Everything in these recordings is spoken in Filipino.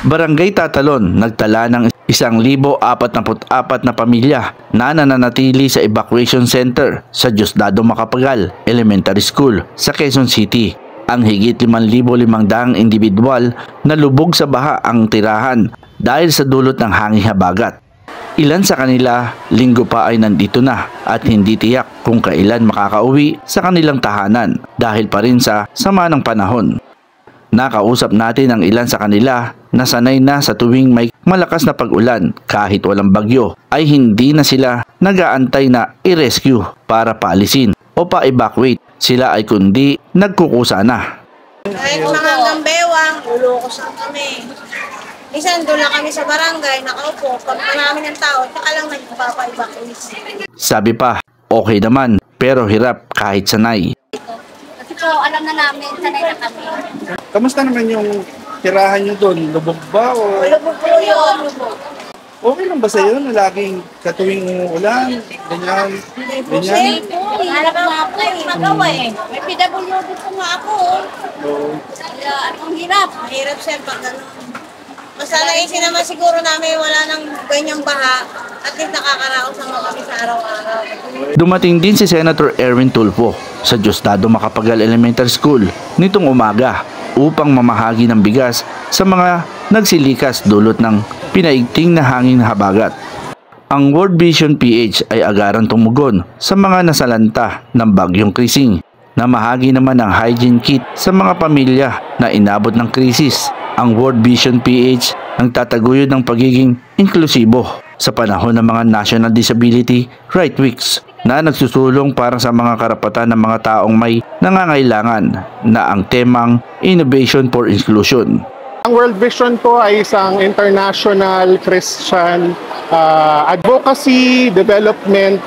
Barangay Tatalon nagtala ng 1,044 na pamilya na nananatili sa evacuation center sa Diosdado Macapagal Elementary School sa Quezon City. Ang higit 5,500 individual na lubog sa baha ang tirahan dahil sa dulot ng hangin habagat. Ilan sa kanila linggo pa ay nandito na at hindi tiyak kung kailan makakauwi sa kanilang tahanan dahil pa rin sa sama ng panahon. Nakausap natin ang ilan sa kanila na sanay na sa tuwing may malakas na pag-ulan kahit walang bagyo ay hindi na sila nag-aantay na i-rescue para paalisin o pa-evacuate. Sila ay kundi nagkukusa na. Kahit mga gambewang, ulukosan kami. Minsan doon lang kami sa barangay, nakaupo. Pag marami ng tao, saka lang nagpapa-evacuate. Sabi pa, okay naman pero hirap kahit sanay. Kasi po, alam na namin, sanay na kami. Kamusta naman yung tirahan nyo doon? Lubog ba? O... Lubog po yun, lubog. Okay lang ba sa iyo na laging katuwing umuulan? Ganyan? Ganyan? Hanap na ako eh. Magawa eh. May PWD po nga ako. Oo. Kaya anong hirap? Mahirap sir pag ano. Masalain naman siguro namin wala nang ganyang baha. At least nakakaraos naman kami sa araw-araw. Dumating din si Senator Erwin Tulfo sa Diosdado Macapagal Elementary School nitong umaga upang mamahagi ng bigas sa mga nagsilikas dulot ng pinaigting na hangin habagat. Ang World Vision PH ay agarang tumugon sa mga nasalanta ng bagyong Krising. Namahagi naman ng hygiene kit sa mga pamilya na inabot ng krisis. Ang World Vision PH ang tataguyod ng pagiging inklusibo sa panahon ng mga National Disability Rights Weeks na nagsusulong para sa mga karapatan ng mga taong may nangangailangan na ang temang Innovation for Inclusion. Ang World Vision po ay isang international Christian advocacy development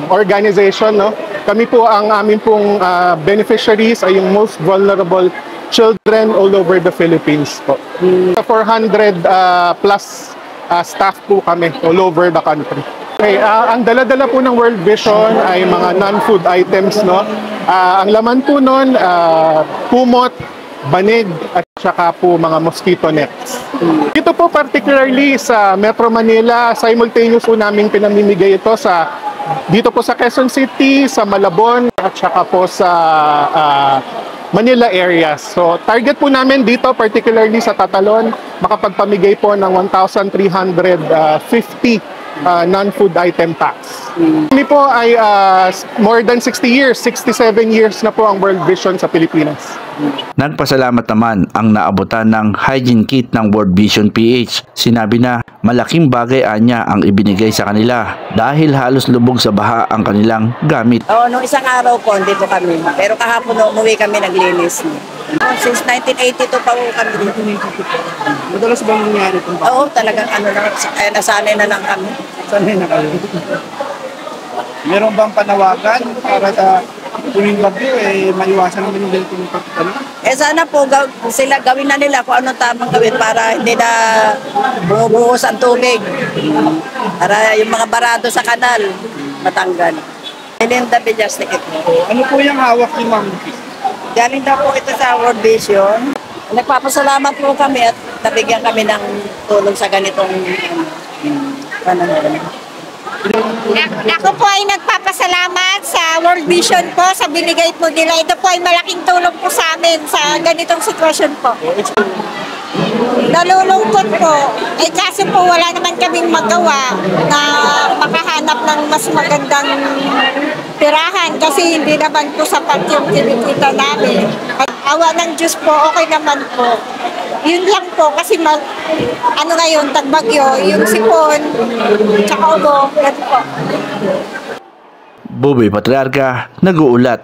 organization. No? Kami po ang aming pong beneficiaries ay yung most vulnerable children all over the Philippines po. 400 plus staff po kami all over the country. Okay, ang dala-dala po ng World Vision ay mga non-food items, no? Ang laman po nun, kumot, banig, at saka po mga mosquito nets. Dito po particularly sa Metro Manila, simultaneous po namin pinamimigay ito dito po sa Quezon City, sa Malabon, at saka po sa Manila areas. So target po namin dito, particularly sa Tatalon, makapagpamigay po ng 1,350 non-food item packs. Kami po ay more than 60 years, 67 years na po ang World Vision sa Pilipinas. Nagpasalamat naman ang naabutan ng hygiene kit ng World Vision PH. Sinabi na malaking bagay anya ang ibinigay sa kanila dahil halos lubog sa baha ang kanilang gamit. Nung isang araw po, hindi po kami. Pero kahapon umuwi kami naglinis. Since 1982 pa po kami dito. Madalas bang nangyari itong baha? Oo, talagang nasanay na lang kami. Sanay na kayo? Meron bang panawagan para sa tuwing bagyo maiwasan naman yung ganitong pagkano? Sana po sila gawin na nila kung anong tamang gawin para hindi na bumubuhos ang tubig. Para yung mga barado sa kanal matanggal. Melinda Villastic. Ano po yung hawak ni Ma'am? Galing daw po ito sa World Vision. Nagpapasalamat po kami at nabigyan kami ng tulong sa ganitong Ako po ay nagpapasalamat sa World Vision po sa binigay po nila. Ito po ay malaking tulong po sa amin sa ganitong sitwasyon po. Nalulungkot po. Kaso po wala naman kaming magawa na makahanap ng mas magandang tirahan kasi hindi naman po sapat yung kinikita namin. At awa ng Diyos po, okay naman po. Yun lang po kasi ano ngayon, tagbagyo, yung sipon, tsaka ubo, ganun po. Buboy Patriarca, nag-uulat.